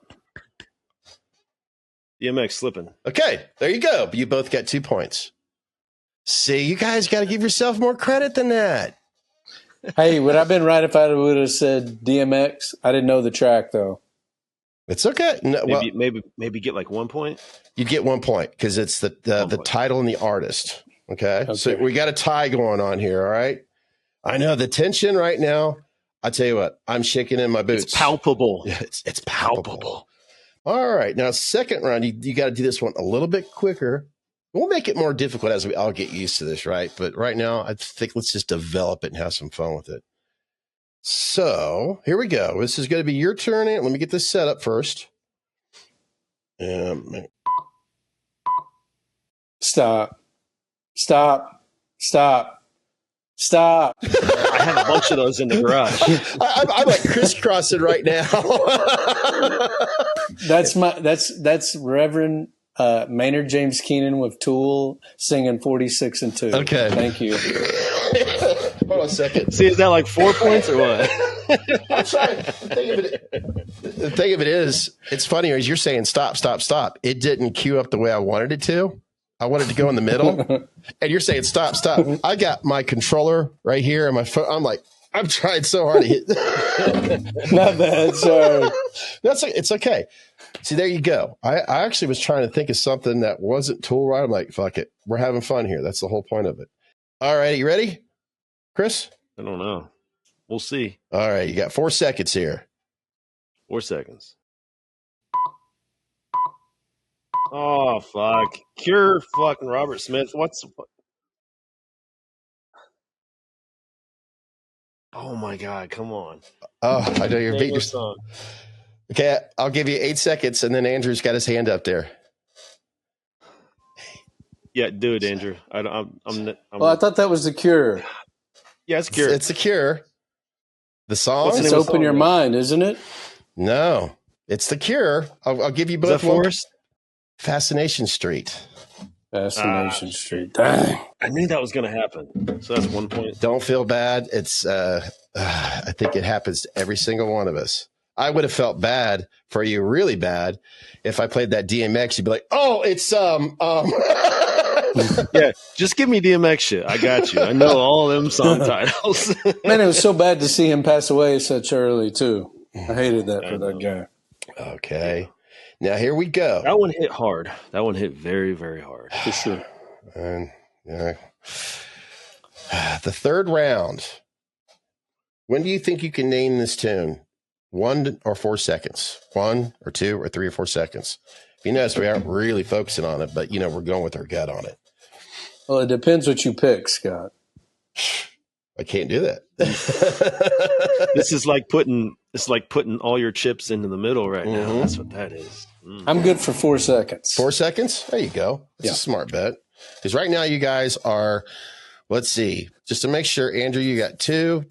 DMX slipping. Okay, there you go. You both got 2 points. See, you guys got to give yourself more credit than that. Hey, would I have been right if I would have said DMX? I didn't know the track, though. It's okay. No, maybe get like 1 point. You'd get 1 point because it's the title and the artist. Okay? So we got a tie going on here, all right? I know the tension right now. I tell you what, I'm shaking in my boots. It's palpable. Yeah, it's palpable. All right. Now, second round, you got to do this one a little bit quicker. We'll make it more difficult as we all get used to this, right? But right now, I think let's just develop it and have some fun with it. So here we go. This is going to be your turn. Let me get this set up first. Stop. I have a bunch of those in the garage. I'm like crisscrossing right now. That's Reverend Maynard James Keenan with Tool singing 46 and 2. Okay. Thank you. Hold on a second. See, is that like 4 points or what? I'm sorry. The thing of it is, it's funny as you're saying stop. It didn't queue up the way I wanted it to. I wanted to go in the middle. And you're saying stop. I got my controller right here and my phone. I'm like, I'm trying so hard to hit. Not bad, sorry. It's okay. See, there you go. I actually was trying to think of something that wasn't Tool right. I'm like, fuck it. We're having fun here. That's the whole point of it. All right. You ready, Chris? I don't know. We'll see. All right. You got 4 seconds here. 4 seconds. Oh, fuck. Cure fucking Robert Smith. What's the fuck? Oh, my God. Come on. Oh, I know you're beating your song. Okay. I'll give you 8 seconds, and then Andrew's got his hand up there. Yeah, do it, Andrew. Well, I thought that was The Cure. Yeah, it's Cure. It's The Cure. The song? It's Open Your Mind, isn't it? No. It's The Cure. I'll give you both. Is that Forrest? Fascination Street. Fascination Street. Dang. I knew that was going to happen. So that's 1 point. Don't feel bad. It's I think it happens to every single one of us. I would have felt bad for you, really bad, if I played that DMX. You'd be like, "Oh, it's Yeah, just give me DMX shit. I got you. I know all them song titles. Man, it was so bad to see him pass away such early, too. I hated that for that guy. Okay. Now, here we go. That one hit hard. That one hit very, very hard. For sure. And the third round. When do you think you can name this tune? 1 or 4 seconds? 1 or 2 or 3 or 4 seconds? You notice we aren't really focusing on it, but we're going with our gut on it. Well, it depends what you pick, Scott. I can't do that. This is like putting all your chips into the middle right now. That's what that is. I'm good for 4 seconds. 4 seconds? There you go. That's a smart bet. Because right now you guys are, let's see, just to make sure, Andrew, you got 2.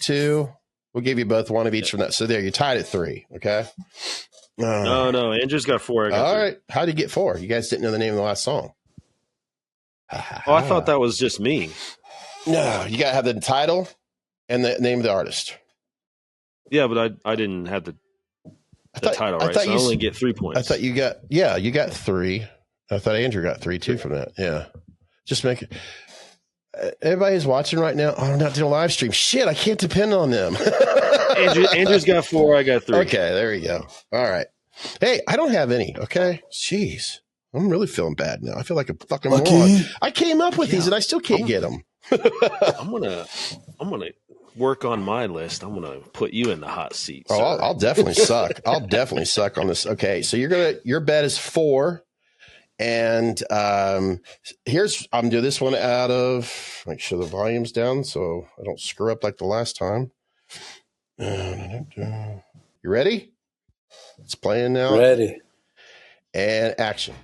We'll give you both one of each from that. So there, you tied at 3. Okay. No. Andrew's got 4. I got all 3. right. How did you get 4? You guys didn't know the name of the last song. Oh, I thought that was just me. No, you got to have the title and the name of the artist. Yeah, but I didn't have the title right, so I only get 3 points. I thought you got 3. I thought Andrew got 3 too from that. Yeah. Just make it. Everybody who's watching right now, I'm not doing a live stream. Shit, I can't depend on them. Andrew's got 4, I got 3. Okay, there you go. All right. Hey, I don't have any, okay? Jeez. I'm really feeling bad now. I feel like a fucking moron. I came up with these and I still can't get them. I'm gonna work on my list. I'm gonna put you in the hot seat. Oh, I'll definitely suck. I'll definitely suck on this. Okay, so your bet is 4, and I'm doing this one out of, make sure the volume's down so I don't screw up like the last time. You ready? It's playing now. Ready. And action.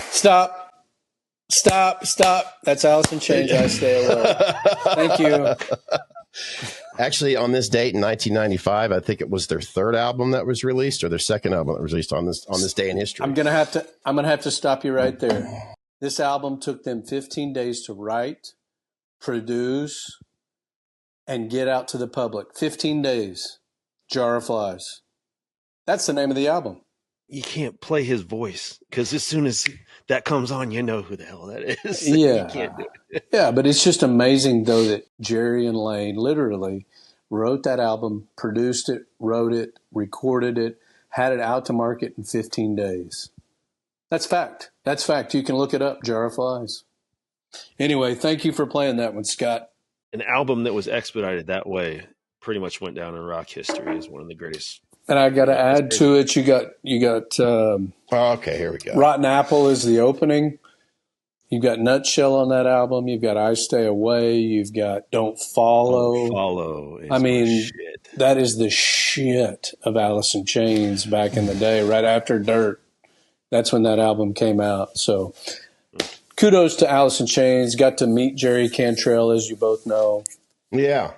Stop. That's Alice in Chains. I stay away. Thank you. Actually, on this date in 1995, I think it was their 3rd album that was released, or their 2nd album that was released on this day in history. I'm gonna have to stop you right there. This album took them 15 days to write, produce, and get out to the public. 15 days. Jar of Flies. That's the name of the album. You can't play his voice because as soon as that comes on, you know who the hell that is. Yeah. You can't do it. Yeah, but it's just amazing, though, that Jerry and Lane literally wrote that album, produced it, wrote it, recorded it, had it out to market in 15 days. That's fact. You can look it up, Jar of Flies. Anyway, thank you for playing that one, Scott. An album that was expedited that way pretty much went down in rock history as one of the greatest. And I got to add to it, you got. Okay, here we go. Rotten Apple is the opening. You've got Nutshell on that album. You've got I Stay Away. You've got Don't Follow. Don't Follow. I mean, that is the shit of Alice in Chains back in the day, right after Dirt. That's when that album came out. So kudos to Alice in Chains. Got to meet Jerry Cantrell, as you both know. Yeah.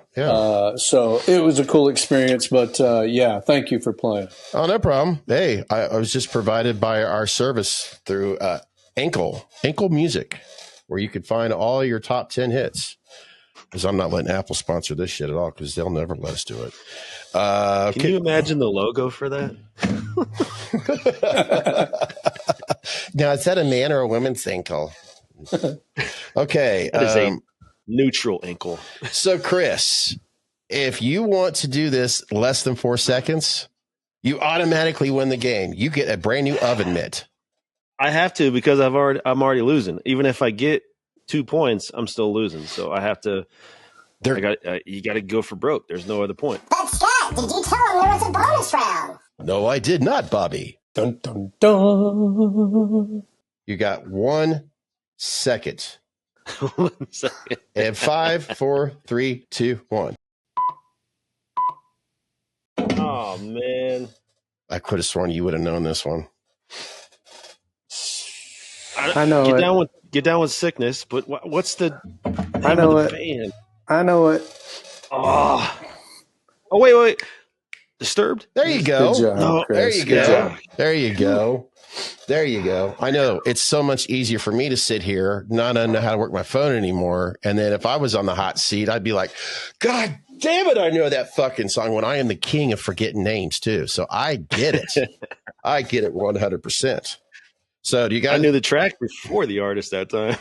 So it was a cool experience, but thank you for playing. Oh, no problem. Hey, I was just provided by our service through Ankle Music, where you could find all your top 10 hits. Because I'm not letting Apple sponsor this shit at all, because they'll never let us do it. Can you imagine the logo for that? Now, is that a man or a woman's ankle? Okay. That is a neutral ankle. So, Chris, if you want to do this less than 4 seconds, you automatically win the game. You get a brand new oven mitt. I have to because I'm already losing. Even if I get 2 points, I'm still losing. So I have to. You got to go for broke. There's no other point. But Scott, did you tell him there was a bonus round? No, I did not, Bobby. Dun, dun, dun. You got 1 second. 1 second. And 5, 4, 3, 2, 1. Oh man! I could have sworn you would have known this one. I know get down with sickness, but what's the? I know it. Band? I know it. Oh wait! Disturbed. There you go. Good job, oh, Chris. there you Good go. job. There you go. There you go. I know it's so much easier for me to sit here, not know how to work my phone anymore. And then if I was on the hot seat, I'd be like, God damn it, I know that fucking song, when I am the king of forgetting names too. So I get it. I get it 100%. So do you guys? I knew the track before the artist that time.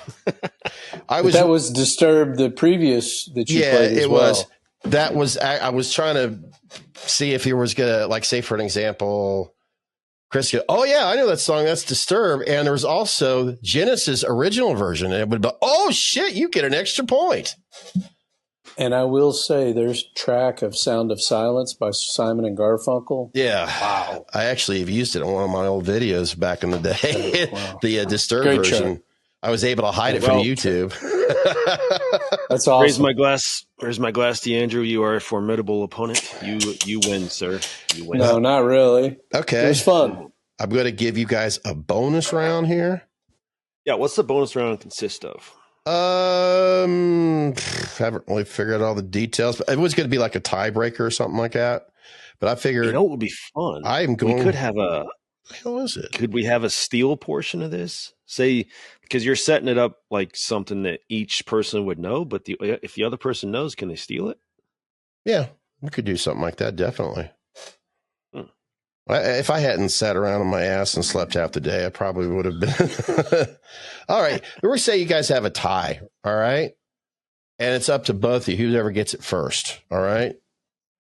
That was Disturbed, the previous that you played as well. Was. That was, I was trying to see if he was going to, like, say, for an example, Chris goes, oh, yeah, I know that song. That's Disturbed. And there was also Genesis' original version. And it would be, oh, shit, you get an extra point. And I will say there's a track of Sound of Silence by Simon and Garfunkel. Yeah. Wow. I actually have used it in one of my old videos back in the day. Wow. The Disturbed Great version. track. I was able to hide it from YouTube. That's awesome. Raise my glass to you, Andrew. You are a formidable opponent. You win, sir. You win. No, not really. Okay. It was fun. I'm going to give you guys a bonus round here. Yeah, what's the bonus round consist of? Haven't really figured out all the details, but it was going to be like a tiebreaker or something like that. But I figured, you know, it would be fun. We could have a. How is it? Could we have a steal portion of this? Say, because you're setting it up like something that each person would know, but if the other person knows, can they steal it? Yeah, we could do something like that. Definitely. If I hadn't sat around on my ass and slept half the day, I probably would have been. All right. We're say you guys have a tie. All right. And it's up to both of you, whoever gets it first. All right.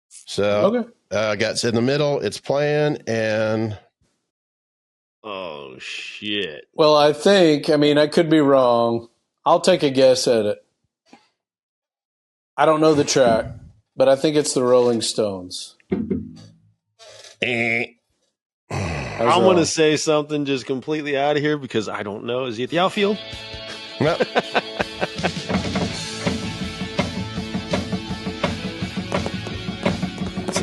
So I got in the middle. It's playing and. Oh, shit. Well, I could be wrong. I'll take a guess at it. I don't know the track, but I think it's the Rolling Stones. I'm going to say something just completely out of here because I don't know. Is he at the outfield? No.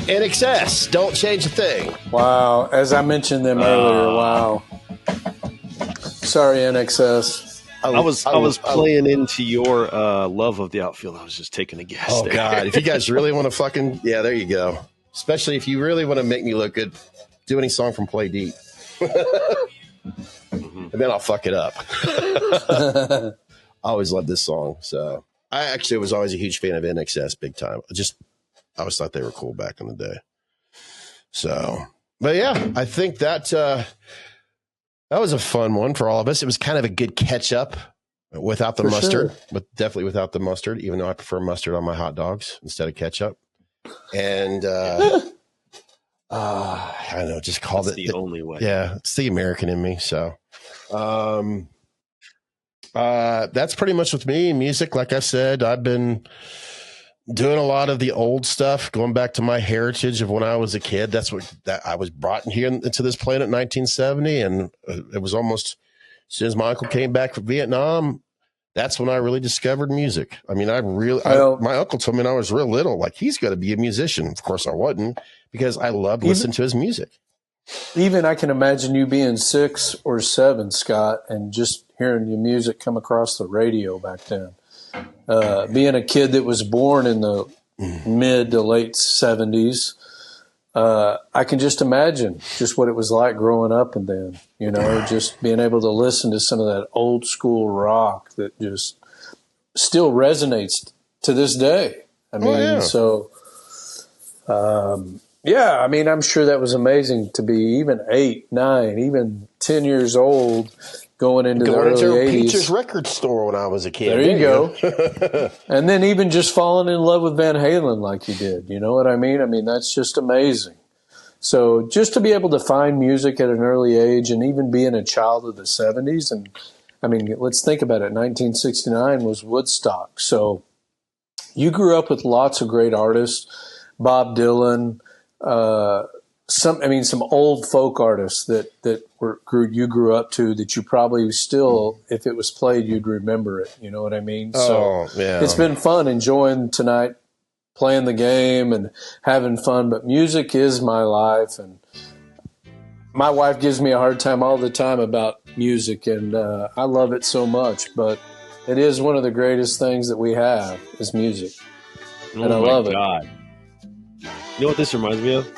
In excess. Don't change a thing. Wow. As I mentioned them earlier. Wow. Sorry, NXS. I was playing into your love of the outfield. I was just taking a guess. Oh, there. God. If you guys really want to there you go. Especially if you really want to make me look good, do any song from Play Deep. And then I'll fuck it up. I always loved this song. So I actually was always a huge fan of NXS big time. I always thought they were cool back in the day. So, but yeah, I think that was a fun one for all of us. It was kind of a good catch up without the mustard, but definitely without the mustard, even though I prefer mustard on my hot dogs instead of ketchup. And I don't know, just called it the only way. Yeah, it's the American in me. So that's pretty much with me. Music, like I said, I've been doing a lot of the old stuff, going back to my heritage of when I was a kid. That's that I was brought in here into this planet in 1970, and it was almost as soon as my uncle came back from Vietnam. That's when I really discovered music. I mean, my uncle told me when I was real little, like, he's going to be a musician. Of course I wasn't, because I loved listening to his music. Even I can imagine you being 6 or 7, Scott, and just hearing your music come across the radio back then. Being a kid that was born in the mid to late 70s, I can just imagine just what it was like growing up, and then, just being able to listen to some of that old school rock that just still resonates to this day. I mean, I'm sure that was amazing to be even 8, 9, even 10 years old going into the early 80s. Peach's record store when I was a kid. There you go. And then even just falling in love with Van Halen like you did. You know what I mean? I mean, that's just amazing. So just to be able to find music at an early age, and even being a child of the 70s. And I mean, let's think about it. 1969 was Woodstock. So you grew up with lots of great artists, Bob Dylan, some old folk artists that you grew up to, that you probably still, if it was played, you'd remember it. You know what I mean? It's been fun enjoying tonight, playing the game and having fun. But music is my life, and my wife gives me a hard time all the time about music, and I love it so much. But it is one of the greatest things that we have is music, and I love it. You know what this reminds me of?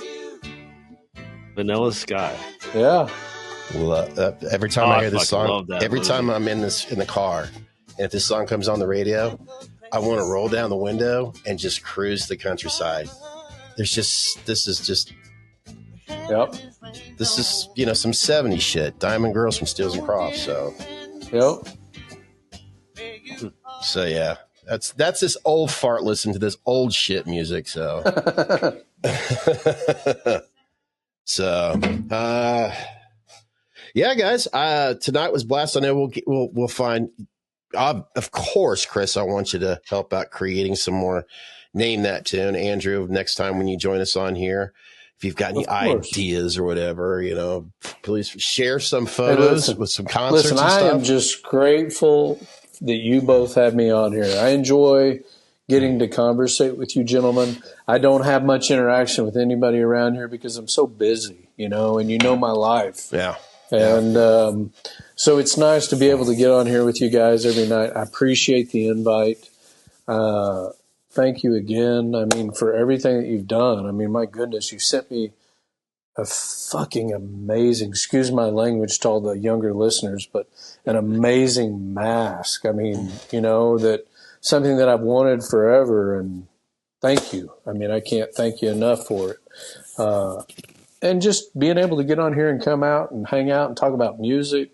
Vanilla Sky. Yeah. Every time I hear this song, every time I'm in the car, and if this song comes on the radio, I want to roll down the window and just cruise the countryside. This is just Yep. This is, some 70s shit. Diamond Girls from Steels and Crofts. So, Yep. so yeah, that's this old fart listening to this old shit music. So, so, yeah, guys. Tonight was blast. I know we'll find. Of course, Chris, I want you to help out creating some more. Name that tune, Andrew. Next time when you join us on here, if you've got any ideas or whatever, please share some photos with some concerts. Listen, and stuff. I am just grateful that you both have me on here. I enjoy getting to conversate with you gentlemen. I don't have much interaction with anybody around here because I'm so busy, and my life. Yeah. And so it's nice to be able to get on here with you guys every night. I appreciate the invite. Thank you again. I mean, for everything that you've done. I mean, my goodness, you sent me a fucking amazing, excuse my language to all the younger listeners, but an amazing mask. I mean, that something that I've wanted forever. And thank you. I mean, I can't thank you enough for it. And just being able to get on here and come out and hang out and talk about music,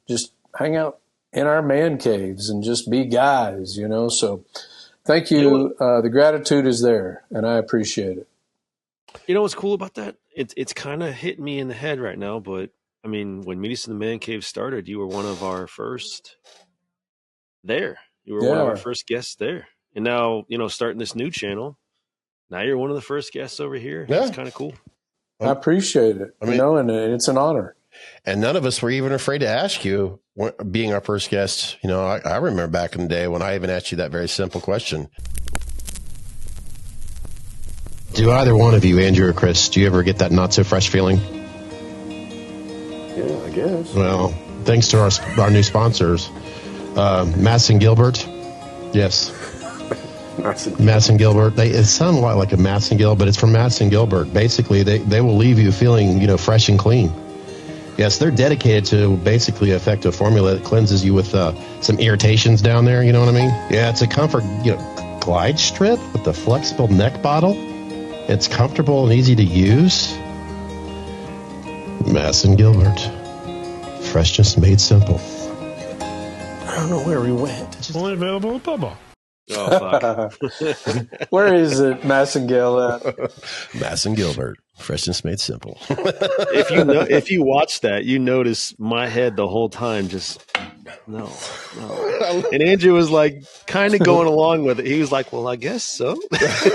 just hang out in our man caves and just be guys, so thank you. The gratitude is there, and I appreciate it. You know what's cool about that? It's kind of hitting me in the head right now, but I mean, when Meet Us in the Man Cave started, you were one of our first there. You were one of our first guests there. And now, starting this new channel, now you're one of the first guests over here. Yeah. It's kind of cool. I appreciate it, and it's an honor. And none of us were even afraid to ask you, being our first guest. I remember back in the day when I even asked you that very simple question. Do either one of you, Andrew or Chris, do you ever get that not so fresh feeling? Yeah, I guess. Well, thanks to our new sponsors, Mass and Gilbert. Yes. Mass and Gilbert. It sounds a lot like a Mass and Gilbert, but it's from Mass and Gilbert. Basically, they will leave you feeling, fresh and clean. Yes, they're dedicated to basically effective formula that cleanses you with some irritations down there. You know what I mean? Yeah, it's a comfort, glide strip with the flexible neck bottle. It's comfortable and easy to use. Mass and Gilbert. Freshness made simple. I don't know where we went. Only available at Bubba. Oh, fuck. Where is it, Massengale at? Mass and Gilbert. Freshness made simple. If you watch that, you notice my head the whole time just no. And Andrew was like kind of going along with it. He was like, "Well, I guess so." That's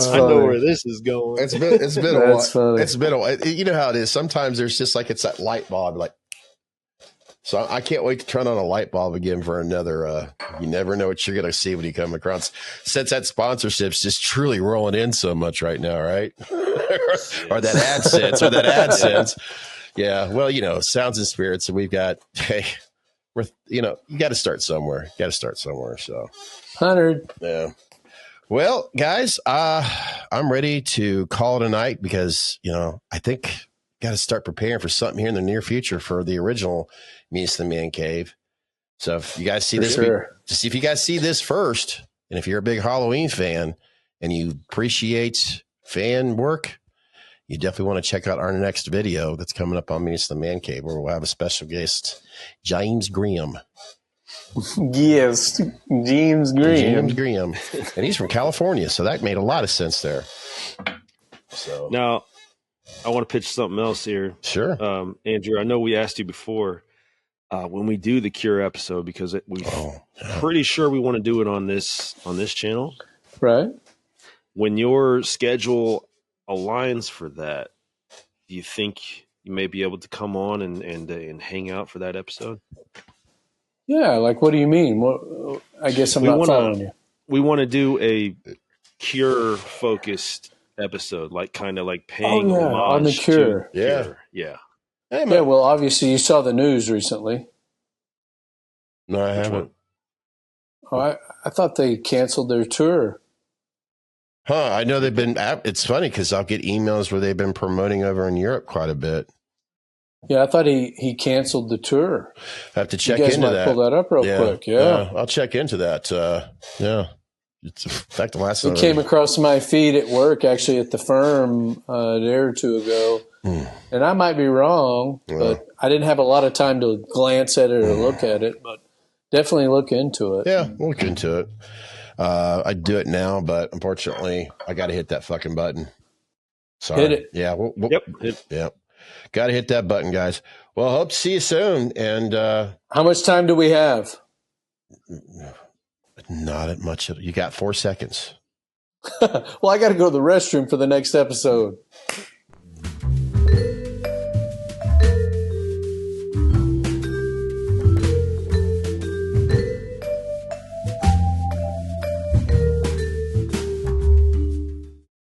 I know where this is going. It's been a while. Funny. It's been a while. You know how it is. Sometimes there's just like it's that light bulb, like. So I can't wait to turn on a light bulb again for another. You never know what you're going to see when you come across. Since that sponsorship's just truly rolling in so much right now, right? or that AdSense. Yeah. Well, Sounds and Spirits. And we've got, you got to start somewhere. So 100. Yeah. Well, guys, I'm ready to call it a night because, I think got to start preparing for something here in the near future for the original Meet Us in the Man Cave. So if you guys see if you guys see this first, and if you're a big Halloween fan and you appreciate fan work, you definitely want to check out our next video that's coming up on Meet Us in the Man Cave, where we'll have a special guest, James Graham. Yes, James Graham. And he's from California, so that made a lot of sense there. So now, I want to pitch something else here. Sure. Andrew, I know we asked you before when we do the Cure episode, because pretty sure we want to do it on this channel. Right. When your schedule aligns for that, do you think you may be able to come on and hang out for that episode? Yeah. Like, what do you mean? What? I guess I'm not following you. We want to do a Cure focused episode, kind of like paying homage on the Cure. Yeah. Hey, man. Well, obviously you saw the news recently. No, I haven't. Oh, I thought they canceled their tour. Huh? I know they've been. It's funny because I'll get emails where they've been promoting over in Europe quite a bit. Yeah, I thought he canceled the tour. I have to check you guys into might that. Pull that up real quick. Yeah, I'll check into that. Yeah. It's in fact the last. It came across my feed at work, actually at the firm a day or two ago, and I might be wrong, but I didn't have a lot of time to glance at it or look at it. But definitely look into it. Yeah, we'll look into it. I'd do it now, but unfortunately, I got to hit that fucking button. Sorry. Hit it. Yeah. Yep. Yep. Got to hit that button, guys. Well, hope to see you soon. And how much time do we have? Not at much. You got 4 seconds. Well, I got to go to the restroom for the next episode.